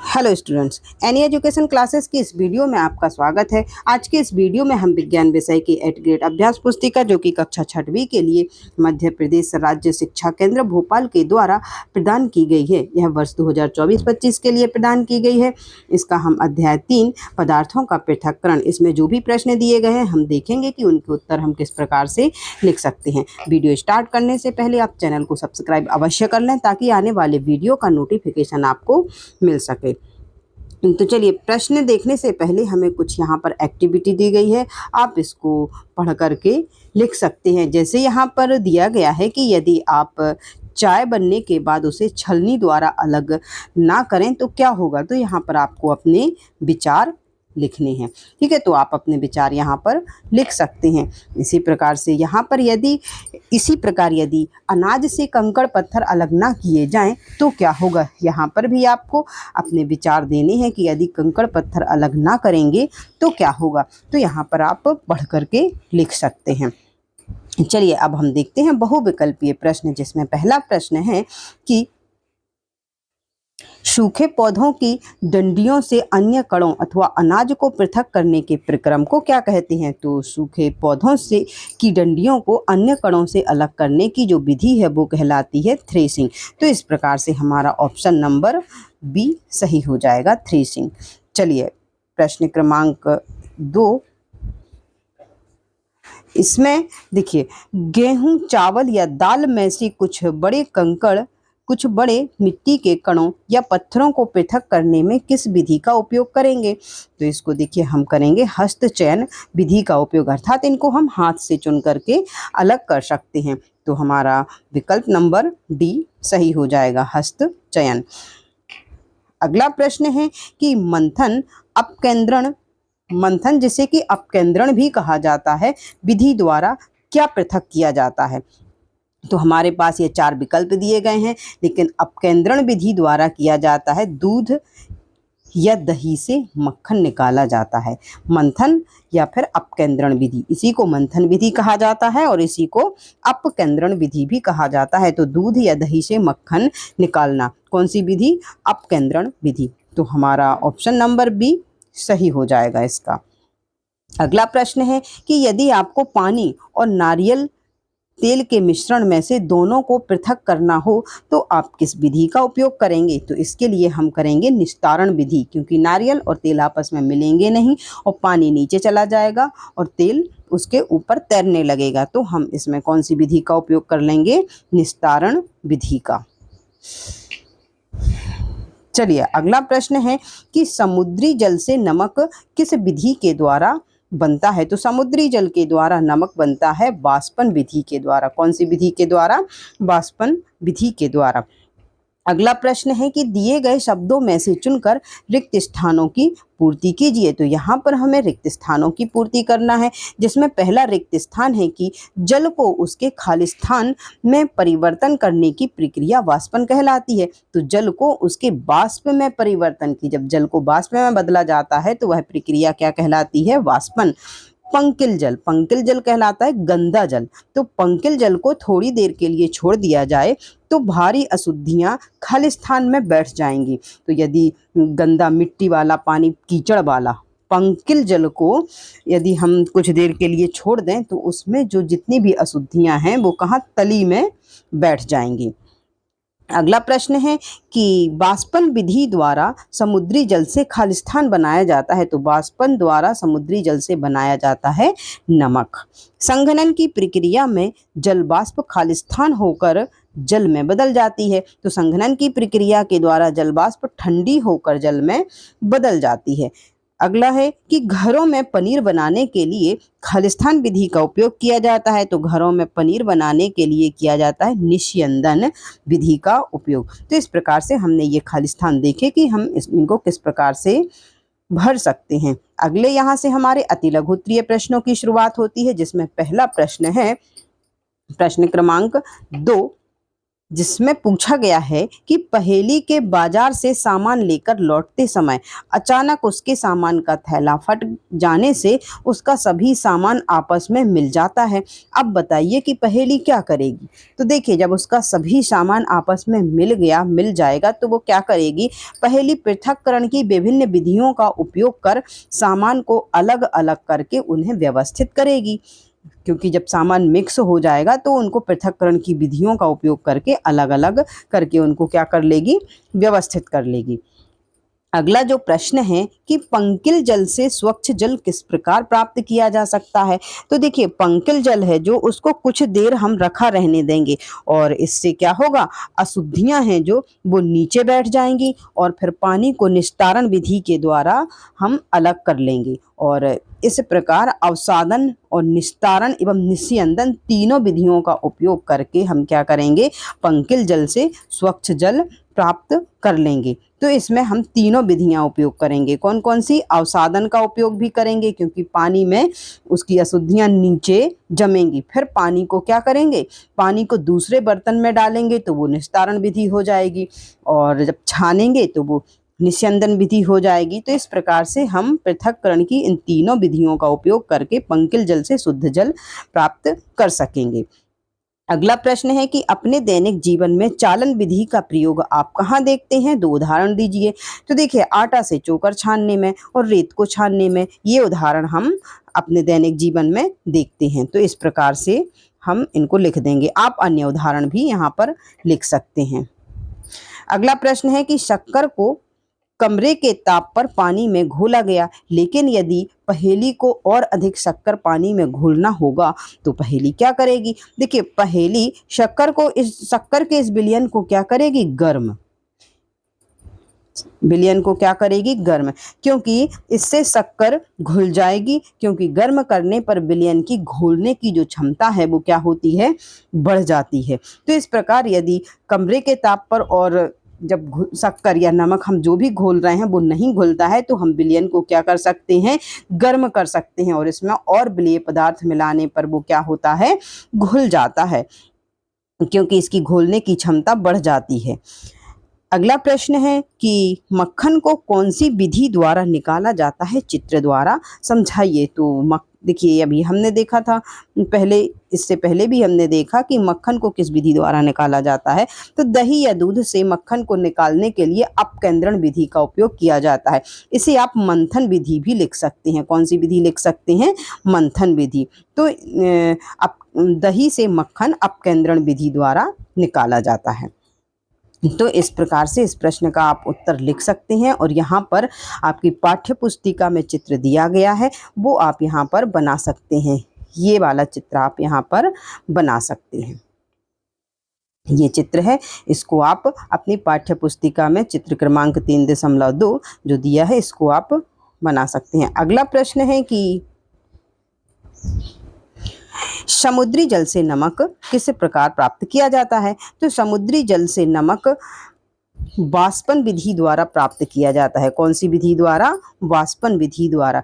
Hello students, any education classes की इस video में आपका स्वागत है। आज के इस वीडियो में हम विज्ञान विषय की 8th ग्रेड अभ्यास पुस्तिका जो कि कक्षा 6वीं के लिए मध्य प्रदेश राज्य शिक्षा केंद्र भोपाल के द्वारा प्रदान की गई है। यह वर्ष 2024-25 के लिए प्रदान की गई है। इसका हम अध्याय 3 पदार्थों का पृथक्करण, इसमें जो भी प्रश्न दिए गए हैं हम देखेंगे कि उनके उत्तर हम किस प्रकार से लिख सकते हैं। वीडियो स्टार्ट करने से पहले आप चैनल को सब्सक्राइब अवश्य कर लें ताकि आने वाले वीडियो का नोटिफिकेशन आपको मिल सके। तो चलिए, प्रश्न देखने से पहले हमें कुछ यहाँ पर एक्टिविटी दी गई है, आप इसको पढ़ करके लिख सकते हैं। जैसे यहाँ पर दिया गया है कि यदि आप चाय बनने के बाद उसे छलनी द्वारा अलग ना करें तो क्या होगा। तो यहाँ पर आपको अपने विचार लिखने हैं। ठीक है, तो आप अपने विचार यहाँ पर लिख सकते हैं। इसी प्रकार यदि अनाज से कंकड़ पत्थर अलग ना किए जाएं तो क्या होगा। यहाँ पर भी आपको अपने विचार देने हैं कि यदि कंकड़ पत्थर अलग ना करेंगे तो क्या होगा। तो यहाँ पर आप पढ़ करके लिख सकते हैं। चलिए, अब हम देखते हैं बहुविकल्पीय प्रश्न, जिसमें पहला प्रश्न है कि सूखे पौधों की डंडियों से अन्य कणों अथवा अनाज को पृथक करने के प्रक्रम को क्या कहते हैं। तो सूखे पौधों से की डंडियों को अन्य कणों से अलग करने की जो विधि है वो कहलाती है थ्रेसिंग। तो इस प्रकार से हमारा ऑप्शन नंबर बी सही हो जाएगा, थ्रेसिंग। चलिए, प्रश्न क्रमांक 2, इसमें देखिए, गेहूं, चावल या दाल में से कुछ बड़े मिट्टी के कणों या पत्थरों को पृथक करने में किस विधि का उपयोग करेंगे। तो इसको देखिए, हम करेंगे हस्त चयन विधि का उपयोग, अर्थात इनको हम हाथ से चुन करके अलग कर सकते हैं। तो हमारा विकल्प नंबर डी सही हो जाएगा, हस्त चयन। अगला प्रश्न है कि मंथन जिसे कि अपकेंद्रण भी कहा जाता है, विधि द्वारा क्या पृथक किया जाता है। तो हमारे पास ये 4 विकल्प दिए गए हैं, लेकिन अपकेंद्रण विधि द्वारा किया जाता है दूध या दही से मक्खन निकाला जाता है। मंथन या फिर अपकेंद्रण विधि, इसी को मंथन विधि कहा जाता है और इसी को अपकेंद्रण विधि भी कहा जाता है। तो दूध या दही से मक्खन निकालना कौन सी विधि, अपकेंद्रण विधि। तो हमारा ऑप्शन नंबर बी सही हो जाएगा इसका। अगला प्रश्न है कि यदि आपको पानी और नारियल तेल के मिश्रण में से दोनों को पृथक करना हो तो आप किस विधि का उपयोग करेंगे। तो इसके लिए हम करेंगे निस्तारण विधि, क्योंकि नारियल और तेल आपस में मिलेंगे नहीं और पानी नीचे चला जाएगा और तेल उसके ऊपर तैरने लगेगा। तो हम इसमें कौन सी विधि का उपयोग कर लेंगे, निस्तारण विधि का। चलिए, अगला प्रश्न है कि समुद्री जल से नमक किस विधि के द्वारा बनता है। तो समुद्री जल के द्वारा नमक बनता है वाष्पन विधि के द्वारा। कौन सी विधि के द्वारा, वाष्पन विधि के द्वारा। अगला प्रश्न है कि दिए गए शब्दों में से चुनकर रिक्त स्थानों की पूर्ति कीजिए। तो यहाँ पर हमें रिक्त स्थानों की पूर्ति करना है, जिसमें पहला रिक्त स्थान है कि जल को उसके खाली स्थान में परिवर्तन करने की प्रक्रिया वाष्पन कहलाती है। तो जल को उसके वाष्प में परिवर्तन की, जब जल को वाष्प में बदला जाता है तो वह प्रक्रिया क्या कहलाती है, वाष्पन। पंकिल जल कहलाता है गंदा जल। तो पंकिल जल को थोड़ी देर के लिए छोड़ दिया जाए तो भारी अशुद्धियां खालिस्तान में बैठ जाएंगी। तो यदि गंदा मिट्टी वाला पानी, कीचड़ वाला पंकिल जल को यदि हम कुछ देर के लिए छोड़ दें तो उसमें जो जितनी भी अशुद्धियां हैं वो कहाँ, तली में बैठ जाएंगी। अगला प्रश्न है कि वाष्पन विधि द्वारा समुद्री जल से खालिस्तान बनाया जाता है। तो वाष्पन द्वारा समुद्री जल से बनाया जाता है नमक। संघनन की प्रक्रिया में जल वाष्प खालिस्तान होकर जल में बदल जाती है। तो संघनन की प्रक्रिया के द्वारा जल वाष्प ठंडी होकर जल में बदल जाती है। अगला है कि घरों में पनीर बनाने के लिए खालिस्तान विधि का उपयोग किया जाता है। तो घरों में पनीर बनाने के लिए किया जाता है निस्यंदन विधि का उपयोग। तो इस प्रकार से हमने ये खालिस्तान देखे कि हम इनको किस प्रकार से भर सकते हैं। अगले यहाँ से हमारे अति लघु उत्तरीय प्रश्नों की शुरुआत होती है, जिसमें पहला प्रश्न है प्रश्न क्रमांक 2 जिसमें पूछा गया है कि पहेली के बाजार से सामान लेकर लौटते समय अचानक उसके सामान का थैला फट जाने से उसका सभी सामान आपस में मिल जाता है। अब बताइए कि पहेली क्या करेगी। तो देखिए, जब उसका सभी सामान आपस में मिल जाएगा तो वो क्या करेगी, पहेली पृथक्करण की विभिन्न विधियों का उपयोग कर सामान को अलग अलग करके उन्हें व्यवस्थित करेगी। क्योंकि जब सामान मिक्स हो जाएगा तो उनको पृथक्करण की विधियों का उपयोग करके अलग अलग करके उनको क्या कर लेगी, व्यवस्थित कर लेगी। अगला जो प्रश्न है कि पंकिल जल से स्वच्छ जल किस प्रकार प्राप्त किया जा सकता है। तो देखिए, पंकिल जल है जो, उसको कुछ देर हम रखा रहने देंगे और इससे क्या होगा, अशुद्धियां हैं जो वो नीचे बैठ जाएंगी और फिर पानी को निस्तारण विधि के द्वारा हम अलग कर लेंगे। और इस प्रकार अवसादन और निस्तारण एवं निस्यंदन तीनों विधियों का उपयोग करके हम क्या करेंगे, पंकिल जल से स्वच्छ जल प्राप्त कर लेंगे। तो इसमें हम तीनों विधियां उपयोग करेंगे। कौन कौन सी, अवसादन का उपयोग भी करेंगे क्योंकि पानी में उसकी अशुद्धियां नीचे जमेंगी। फिर पानी को क्या करेंगे, पानी को दूसरे बर्तन में डालेंगे तो वो निस्तारण विधि हो जाएगी और जब छानेंगे तो वो निस्यंदन विधि हो जाएगी। तो इस प्रकार से हम पृथक्करण की इन तीनों विधियों का उपयोग करके पंकिल जल से शुद्ध जल प्राप्त कर सकेंगे। अगला प्रश्न है कि अपने दैनिक जीवन में चालन विधि का प्रयोग आप कहाँ देखते हैं, 2 उदाहरण दीजिए। तो देखिए, आटा से चोकर छानने में और रेत को छानने में, ये उदाहरण हम अपने दैनिक जीवन में देखते हैं। तो इस प्रकार से हम इनको लिख देंगे। आप अन्य उदाहरण भी यहाँ पर लिख सकते हैं। अगला प्रश्न है कि शक्कर को कमरे के ताप पर पानी में घोला गया, लेकिन यदि पहेली को और अधिक शक्कर पानी में घोलना होगा तो पहेली क्या करेगी। देखिए, पहेली शक्कर के इस विलयन को क्या करेगी, गर्म, विलयन को क्या करेगी, गर्म, क्योंकि इससे शक्कर घुल जाएगी। क्योंकि गर्म करने पर विलयन की घोलने की जो क्षमता है वो क्या होती है, बढ़ जाती है। तो इस प्रकार यदि कमरे के ताप पर और जब शक्कर या नमक हम जो भी घोल रहे हैं वो नहीं घुलता है तो हम विलयन को क्या कर सकते हैं, गर्म कर सकते हैं और इसमें और विलेय पदार्थ मिलाने पर वो क्या होता है, घुल जाता है, क्योंकि इसकी घोलने की क्षमता बढ़ जाती है। अगला प्रश्न है कि मक्खन को कौन सी विधि द्वारा निकाला जाता है, चित्र द्वारा समझाइए। तो देखिए, अभी हमने देखा था पहले, इससे पहले भी हमने देखा कि मक्खन को किस विधि द्वारा निकाला जाता है। तो दही या दूध से मक्खन को निकालने के लिए अपकेंद्रण विधि का उपयोग किया जाता है। इसे आप मंथन विधि भी लिख सकते हैं। कौन सी विधि लिख सकते हैं, मंथन विधि। तो दही से मक्खन अपकेंद्रण विधि द्वारा निकाला जाता है। तो इस प्रकार से इस प्रश्न का आप उत्तर लिख सकते हैं और यहाँ पर आपकी पाठ्य पुस्तिका में चित्र दिया गया है, वो आप यहाँ पर बना सकते हैं। ये वाला चित्र आप यहाँ पर बना सकते हैं। ये चित्र है, इसको आप अपनी पाठ्य पुस्तिका में चित्र क्रमांक 3.2 जो दिया है इसको आप बना सकते हैं। अगला प्रश्न है कि समुद्री जल से नमक किस प्रकार प्राप्त किया जाता है। तो समुद्री जल से नमक वाष्पन विधि द्वारा प्राप्त किया जाता है। कौन सी विधि द्वारा, वाष्पन विधि द्वारा।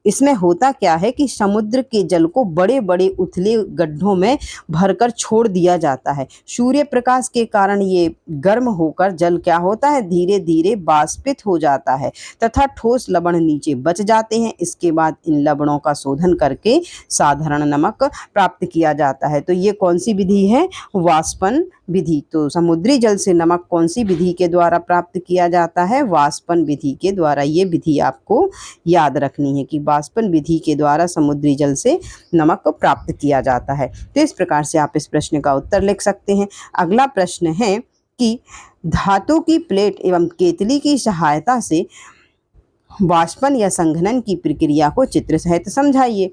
इसमें होता क्या है कि समुद्र के जल को बड़े बड़े उथले गड्ढों में भरकर छोड़ दिया जाता है। सूर्य प्रकाश के कारण ये गर्म होकर जल क्या होता है, धीरे धीरे वाष्पित हो जाता है तथा ठोस लवण नीचे बच जाते हैं। इसके बाद इन लवणों का शोधन करके साधारण नमक प्राप्त किया जाता है। तो ये कौन सी विधि है, वाष्पन विधि। तो समुद्री जल से नमक कौन सी विधि के द्वारा प्राप्त किया जाता है, वाष्पन विधि के द्वारा। ये विधि आपको याद रखनी है कि वाष्पन विधि के द्वारा समुद्री जल से नमक प्राप्त किया जाता है। तो इस प्रकार से आप इस प्रश्न का उत्तर लिख सकते हैं। अगला प्रश्न है कि धातु की प्लेट एवं केतली की सहायता से वाष्पन या संघनन की प्रक्रिया को चित्र सहित समझाइए।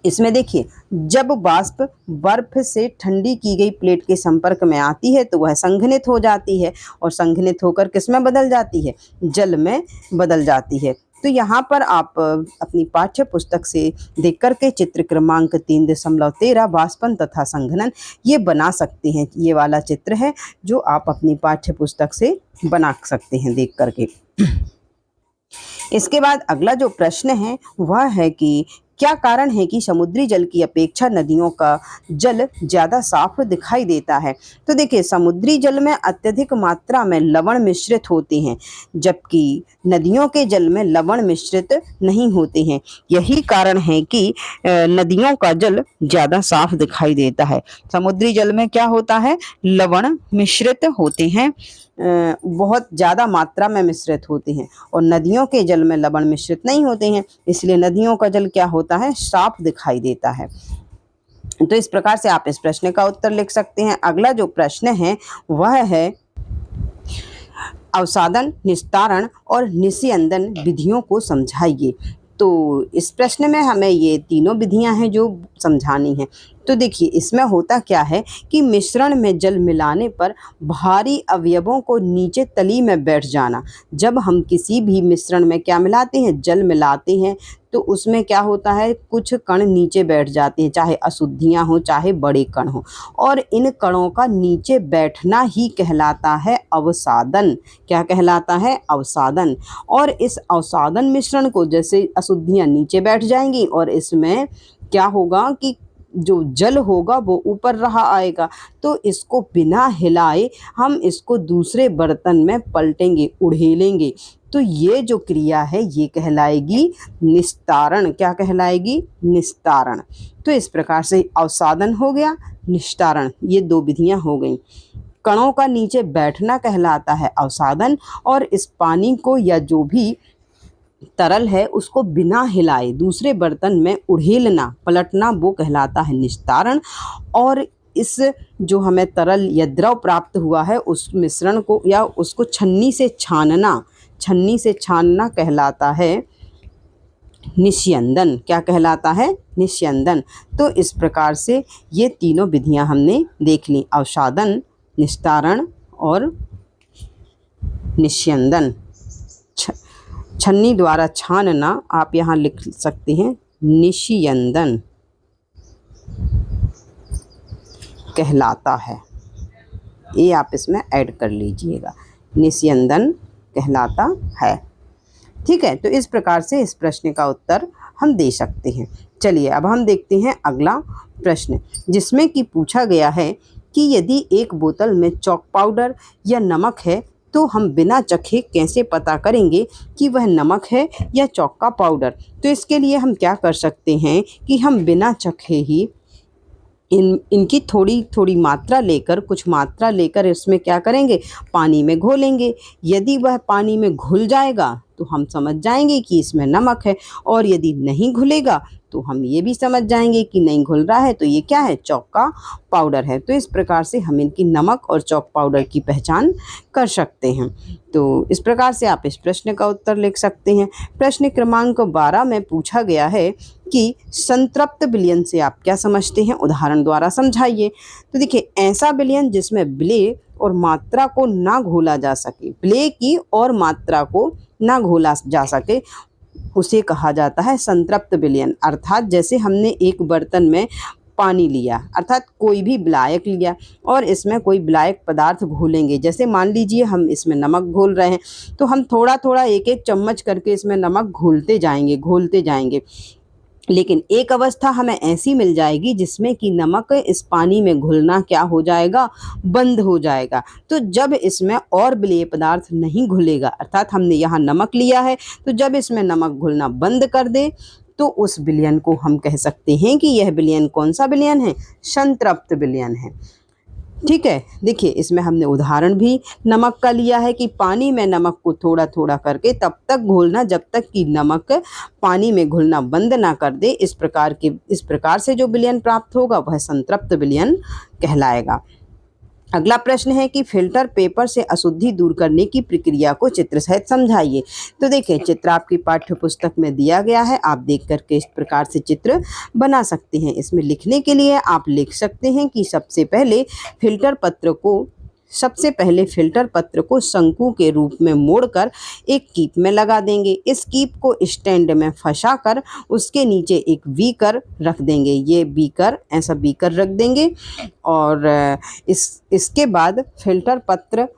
इसमें देखिए, जब वाष्प बर्फ से ठंडी की गई प्लेट के संपर्क में आती है तो वह संघनित हो जाती है और संघनित होकर किस में बदल जाती है, जल में बदल जाती है। तो यहाँ पर आप अपनी पाठ्य पुस्तक से देख करके चित्र क्रमांक 3.13 वाष्पन तथा संघनन ये बना सकते हैं। ये वाला चित्र है जो आप अपनी पाठ्य पुस्तक से बना सकते हैं देख करके। इसके बाद अगला जो प्रश्न है वह है कि क्या कारण है कि समुद्री जल की अपेक्षा नदियों का जल ज़्यादा साफ दिखाई देता है? तो देखिए, समुद्री जल में अत्यधिक मात्रा में लवण मिश्रित होते हैं, जबकि नदियों के जल में लवण मिश्रित नहीं होते हैं। यही कारण है कि नदियों का जल ज़्यादा साफ दिखाई देता है। समुद्री जल में क्या होता है? लवण मिश्रित होते हैं, बहुत ज़्यादा मात्रा में मिश्रित होते हैं, और नदियों के जल में लवण मिश्रित नहीं होते हैं, इसलिए नदियों का जल क्या होता है? साफ दिखाई देता है। तो इस प्रकार से आप इस प्रश्न का उत्तर लिख सकते हैं। अगला जो प्रश्न है वह है अवसादन, निस्तारण और निस्यंदन विधियों को समझाइए। तो इस प्रश्न में हमें ये तीनों विधियां हैं जो समझानी हैं। तो देखिए, इसमें होता क्या है कि मिश्रण में जल मिलाने पर भारी अवयवों को नीचे तली में बैठ जाना। जब हम किसी भी मिश्रण में क्या मिलाते हैं? जल मिलाते हैं, तो उसमें क्या होता है? कुछ कण नीचे बैठ जाते हैं, चाहे अशुद्धियाँ हों, चाहे बड़े कण हों, और इन कणों का नीचे बैठना ही कहलाता है अवसादन। क्या कहलाता है? अवसादन। और इस अवसादन मिश्रण को, जैसे अशुद्धियाँ नीचे बैठ जाएंगी और इसमें क्या होगा कि जो जल होगा वो ऊपर रहा आएगा, तो इसको बिना हिलाए हम इसको दूसरे बर्तन में पलटेंगे, उड़ेलेंगे। तो ये जो क्रिया है ये कहलाएगी निस्तारण। क्या कहलाएगी? निस्तारण। तो इस प्रकार से अवसादन हो गया, निस्तारण, ये दो विधियां हो गई। कणों का नीचे बैठना कहलाता है अवसादन, और इस पानी को या जो भी तरल है उसको बिना हिलाए दूसरे बर्तन में उड़ेलना, पलटना, वो कहलाता है निस्तारण। और इस जो हमें तरल या द्रव प्राप्त हुआ है उस मिश्रण को या उसको छन्नी से छानना कहलाता है निस्यंदन। क्या कहलाता है? निस्यंदन। तो इस प्रकार से ये तीनों विधियां हमने देख ली, अवसादन, निस्तारण और निस्यंदन। छन्नी द्वारा छानना आप यहाँ लिख सकते हैं निस्यंदन कहलाता है। ये आप इसमें ऐड कर लीजिएगा, निस्यंदन कहलाता है। ठीक है, तो इस प्रकार से इस प्रश्न का उत्तर हम दे सकते हैं। चलिए अब हम देखते हैं अगला प्रश्न, जिसमें कि पूछा गया है कि यदि एक बोतल में चॉक पाउडर या नमक है तो हम बिना चखे कैसे पता करेंगे कि वह नमक है या चॉक का पाउडर? तो इसके लिए हम क्या कर सकते हैं कि हम बिना चखे ही इनकी थोड़ी थोड़ी मात्रा लेकर, कुछ मात्रा लेकर इसमें क्या करेंगे? पानी में घोलेंगे। यदि वह पानी में घुल जाएगा तो हम समझ जाएंगे कि इसमें नमक है, और यदि नहीं घुलेगा तो हम ये भी समझ जाएंगे कि नहीं घुल रहा है, तो ये क्या है? चॉक का पाउडर है। तो इस प्रकार से हम इनकी नमक और चॉक पाउडर की पहचान कर सकते हैं। तो इस प्रकार से आप इस प्रश्न का उत्तर लिख सकते हैं। प्रश्न क्रमांक 12 में पूछा गया है कि संतृप्त विलयन से आप क्या समझते हैं? उदाहरण द्वारा समझाइए। तो देखिए, ऐसा विलयन जिसमें विलेय और मात्रा को ना घोला जा सके, विलेय की और मात्रा को ना घोला जा सके, उसे कहा जाता है संतृप्त विलयन। अर्थात जैसे हमने एक बर्तन में पानी लिया, अर्थात कोई भी विलायक लिया, और इसमें कोई विलायक पदार्थ घोलेंगे। जैसे मान लीजिए हम इसमें नमक घोल रहे हैं, तो हम थोड़ा थोड़ा एक एक चम्मच करके इसमें नमक घोलते जाएंगे। लेकिन एक अवस्था हमें ऐसी मिल जाएगी जिसमें कि नमक इस पानी में घुलना क्या हो जाएगा? बंद हो जाएगा। तो जब इसमें और विलेय पदार्थ नहीं घुलेगा, अर्थात हमने यहाँ नमक लिया है, तो जब इसमें नमक घुलना बंद कर दे तो उस विलयन को हम कह सकते हैं कि यह विलयन कौन सा विलयन है? संतृप्त विलयन है। ठीक है, देखिए इसमें हमने उदाहरण भी नमक का लिया है कि पानी में नमक को थोड़ा थोड़ा करके तब तक घोलना जब तक कि नमक पानी में घुलना बंद ना कर दे। इस प्रकार से जो विलयन प्राप्त होगा वह संतृप्त विलयन कहलाएगा। अगला प्रश्न है कि फिल्टर पेपर से अशुद्धि दूर करने की प्रक्रिया को चित्र सहित समझाइए। तो देखिए, चित्र आपकी पाठ्य पुस्तक में दिया गया है, आप देख करके इस प्रकार से चित्र बना सकते हैं। इसमें लिखने के लिए आप लिख सकते हैं कि सबसे पहले फिल्टर पत्र को शंकु के रूप में मोड़कर एक कीप में लगा देंगे। इस कीप को स्टैंड में फंसाकर उसके नीचे एक बीकर रख देंगे। ये ऐसा बीकर रख देंगे, और इसके बाद फिल्टर पत्र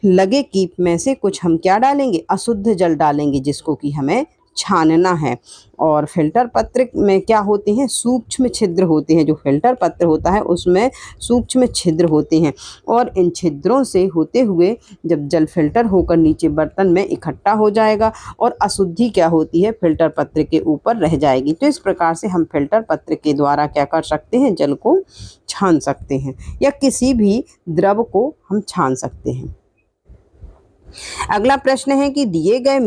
लगे कीप में से कुछ हम क्या डालेंगे? अशुद्ध जल डालेंगे, जिसको कि हमें छानना है। और फिल्टर पत्र में क्या होते हैं, सूक्ष्म छिद्र होते हैं। जो फिल्टर पत्र होता है उसमें सूक्ष्म छिद्र होते हैं और इन छिद्रों से होते हुए जब जल फिल्टर होकर नीचे बर्तन में इकट्ठा हो जाएगा और अशुद्धि क्या होती है, फिल्टर पत्र के ऊपर रह जाएगी। तो इस प्रकार से हम फिल्टर पत्र के द्वारा क्या कर सकते हैं, जल को छान सकते हैं या किसी भी द्रव को हम छान सकते हैं। अगला प्रश्न है कि दिए गए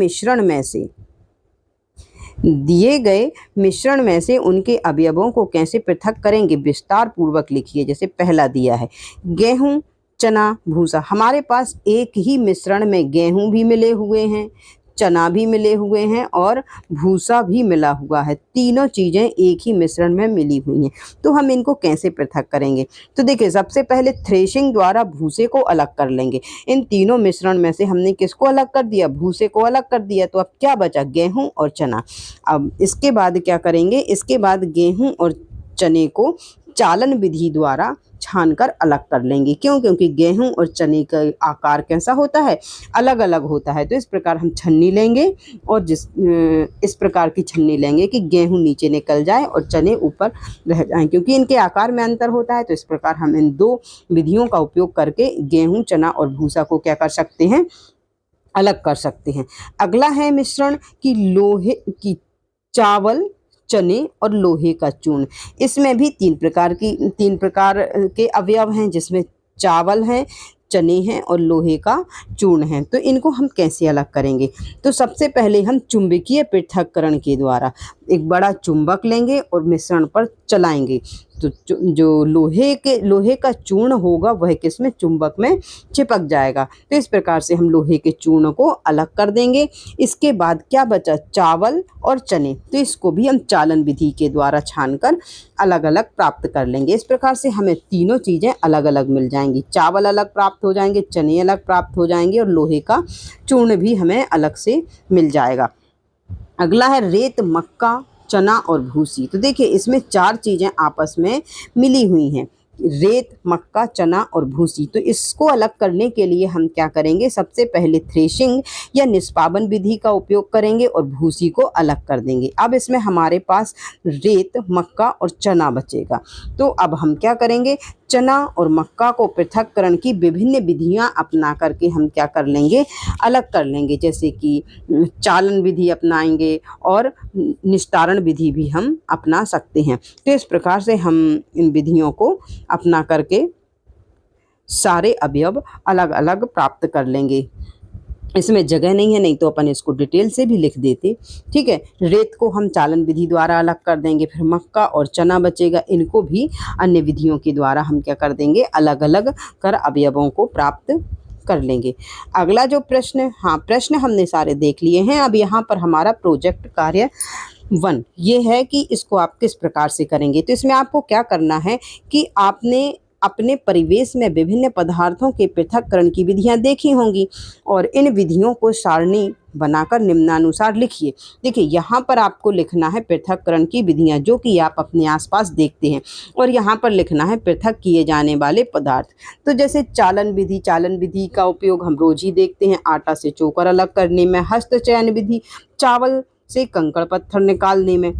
मिश्रण में से उनके अवयवों को कैसे पृथक करेंगे, विस्तार पूर्वक लिखिए। जैसे पहला दिया है गेहूं, चना, भूसा। हमारे पास एक ही मिश्रण में गेहूं भी मिले हुए हैं, चना भी मिले हुए हैं और भूसा भी मिला हुआ है। तीनों चीज़ें एक ही मिश्रण में मिली हुई हैं। तो हम इनको कैसे पृथक करेंगे, तो देखिए सबसे पहले थ्रेशिंग द्वारा भूसे को अलग कर लेंगे। इन तीनों मिश्रण में से हमने किसको अलग कर दिया, भूसे को अलग कर दिया। तो अब क्या बचा, गेहूं और चना। अब इसके बाद क्या करेंगे, इसके बाद गेहूं और चने को चालन विधि द्वारा छानकर अलग कर लेंगे। क्यों, क्योंकि गेहूं और चने का आकार कैसा होता है, अलग अलग होता है। तो इस प्रकार हम छन्नी लेंगे और इस प्रकार की छन्नी लेंगे कि गेहूं नीचे निकल जाए और चने ऊपर रह जाएं, क्योंकि इनके आकार में अंतर होता है। तो इस प्रकार हम इन दो विधियों का उपयोग करके गेहूं, चना और भूसा को क्या कर सकते हैं, अलग कर सकते हैं। अगला है मिश्रण की लोहे की चावल, चने और लोहे का चूर्ण। इसमें भी तीन प्रकार के अवयव हैं, जिसमें चावल हैं, चने हैं और लोहे का चूर्ण है। तो इनको हम कैसे अलग करेंगे, तो सबसे पहले हम चुंबकीय पृथक्करण के द्वारा एक बड़ा चुंबक लेंगे और मिश्रण पर चलाएंगे। तो जो लोहे का चूर्ण होगा वह किसमें, चुंबक में चिपक जाएगा। तो इस प्रकार से हम लोहे के चूर्ण को अलग कर देंगे। इसके बाद क्या बचा, चावल और चने। तो इसको भी हम चालन विधि के द्वारा छानकर अलग अलग प्राप्त कर लेंगे। इस प्रकार से हमें तीनों चीज़ें अलग अलग मिल जाएंगी। चावल अलग प्राप्त हो जाएंगे, चने अलग प्राप्त हो जाएंगे और लोहे का चूर्ण भी हमें अलग से मिल जाएगा। अगला है रेत, मक्का, चना और भूसी। तो देखिए इसमें चार चीज़ें आपस में मिली हुई हैं, रेत, मक्का, चना और भूसी। तो इसको अलग करने के लिए हम क्या करेंगे, सबसे पहले थ्रेशिंग या निष्पादन विधि का उपयोग करेंगे और भूसी को अलग कर देंगे। अब इसमें हमारे पास रेत, मक्का और चना बचेगा। तो अब हम क्या करेंगे, चना और मक्का को पृथक्करण की विभिन्न विधियां अपना करके हम क्या कर लेंगे, अलग कर लेंगे। जैसे कि चालन विधि अपनाएंगे और निस्तारण विधि भी हम अपना सकते हैं। तो इस प्रकार से हम इन विधियों को अपना करके सारे अवयव अलग अलग प्राप्त कर लेंगे। इसमें जगह नहीं है, नहीं तो अपन इसको डिटेल से भी लिख देते। ठीक है, रेत को हम चालन विधि द्वारा अलग कर देंगे, फिर मक्का और चना बचेगा, इनको भी अन्य विधियों के द्वारा हम क्या कर देंगे, अलग अलग कर अवयवों को प्राप्त कर लेंगे। अगला जो प्रश्न, हाँ प्रश्न हमने सारे देख लिए हैं। अब यहाँ पर हमारा प्रोजेक्ट कार्य 1 ये है कि इसको आप किस प्रकार से करेंगे। तो इसमें आपको क्या करना है कि आपने अपने परिवेश में विभिन्न पदार्थों के पृथक्करण की विधियां देखी होंगी और इन विधियों को सारणी बनाकर निम्नानुसार लिखिए। देखिए यहाँ पर आपको लिखना है पृथक्करण की विधियां जो कि आप अपने आसपास देखते हैं, और यहाँ पर लिखना है पृथक किए जाने वाले पदार्थ। तो जैसे चालन विधि का उपयोग हम रोज ही देखते हैं, आटा से चोकर अलग करने में। हस्त चयन विधि, चावल से कंकड़ पत्थर निकालने में।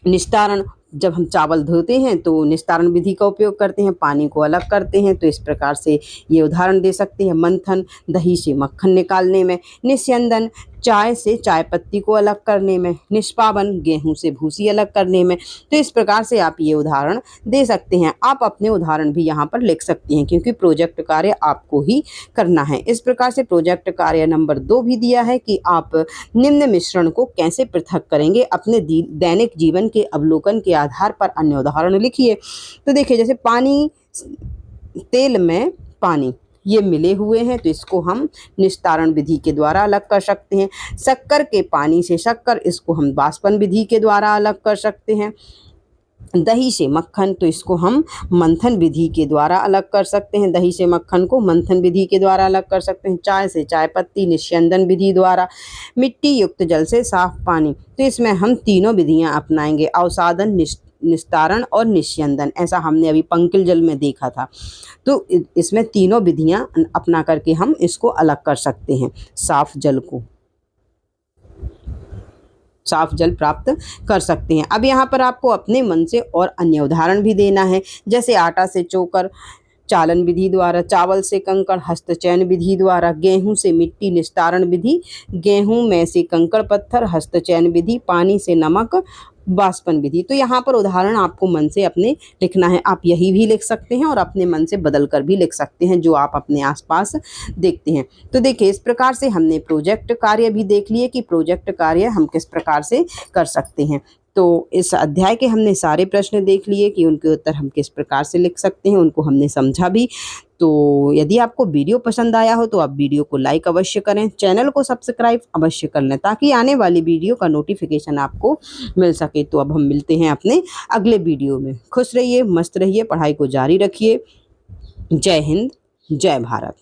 निस्तारण, जब हम चावल धोते हैं तो निस्तारण विधि का उपयोग करते हैं, पानी को अलग करते हैं। तो इस प्रकार से ये उदाहरण दे सकते हैं। मंथन, दही से मक्खन निकालने में। निस्यंदन, चाय से चाय पत्ती को अलग करने में। निष्पादन, गेहूं से भूसी अलग करने में। तो इस प्रकार से आप ये उदाहरण दे सकते हैं। आप अपने उदाहरण भी यहाँ पर लिख सकती हैं क्योंकि प्रोजेक्ट कार्य आपको ही करना है। इस प्रकार से प्रोजेक्ट कार्य नंबर 2 भी दिया है कि आप निम्न मिश्रण को कैसे पृथक करेंगे। अपने दैनिक जीवन के अवलोकन के आधार पर अन्य उदाहरण लिखिए। तो देखिए जैसे पानी, तेल में पानी, ये मिले हुए हैं तो इसको हम निस्तारण विधि के द्वारा अलग कर सकते हैं। शक्कर के पानी से शक्कर, इसको हम वाष्पन विधि के द्वारा अलग कर सकते हैं। दही से मक्खन, तो इसको हम मंथन विधि के द्वारा अलग कर सकते हैं। दही से मक्खन को मंथन विधि के द्वारा अलग कर सकते हैं। चाय से चाय पत्ती, निस्यंदन विधि द्वारा। मिट्टी युक्त जल से साफ पानी, तो इसमें हम तीनों विधियां अपनाएंगे, अवसादन, निस्तारण और निस्यंदन। ऐसा हमने अभी पंकिल जल में देखा था। तो इसमें तीनों विधियां अपना करके हम इसको अलग कर सकते हैं, साफ जल को। साफ जल प्राप्त कर सकते हैं। अब यहाँ पर आपको अपने मन से और अन्य उदाहरण भी देना है, जैसे आटा से चोकर चालन विधि द्वारा, चावल से कंकड़ हस्तचयन विधि द्वारा, गेहूं से मिट्टी निस्तारण विधि, गेहूं में से कंकड़ पत्थर हस्तचयन विधि, पानी से नमक वाष्पन विधि। तो यहाँ पर उदाहरण आपको मन से अपने लिखना है। आप यही भी लिख सकते हैं और अपने मन से बदल कर भी लिख सकते हैं जो आप अपने आसपास देखते हैं। तो देखिए, इस प्रकार से हमने प्रोजेक्ट कार्य भी देख लिए कि प्रोजेक्ट कार्य हम किस प्रकार से कर सकते हैं। तो इस अध्याय के हमने सारे प्रश्न देख लिए कि उनके उत्तर हम किस प्रकार से लिख सकते हैं, उनको हमने समझा भी। तो यदि आपको वीडियो पसंद आया हो तो आप वीडियो को लाइक अवश्य करें, चैनल को सब्सक्राइब अवश्य कर लें ताकि आने वाली वीडियो का नोटिफिकेशन आपको मिल सके। तो अब हम मिलते हैं अपने अगले वीडियो में। खुश रहिए, मस्त रहिए, पढ़ाई को जारी रखिए। जय हिंद, जय भारत।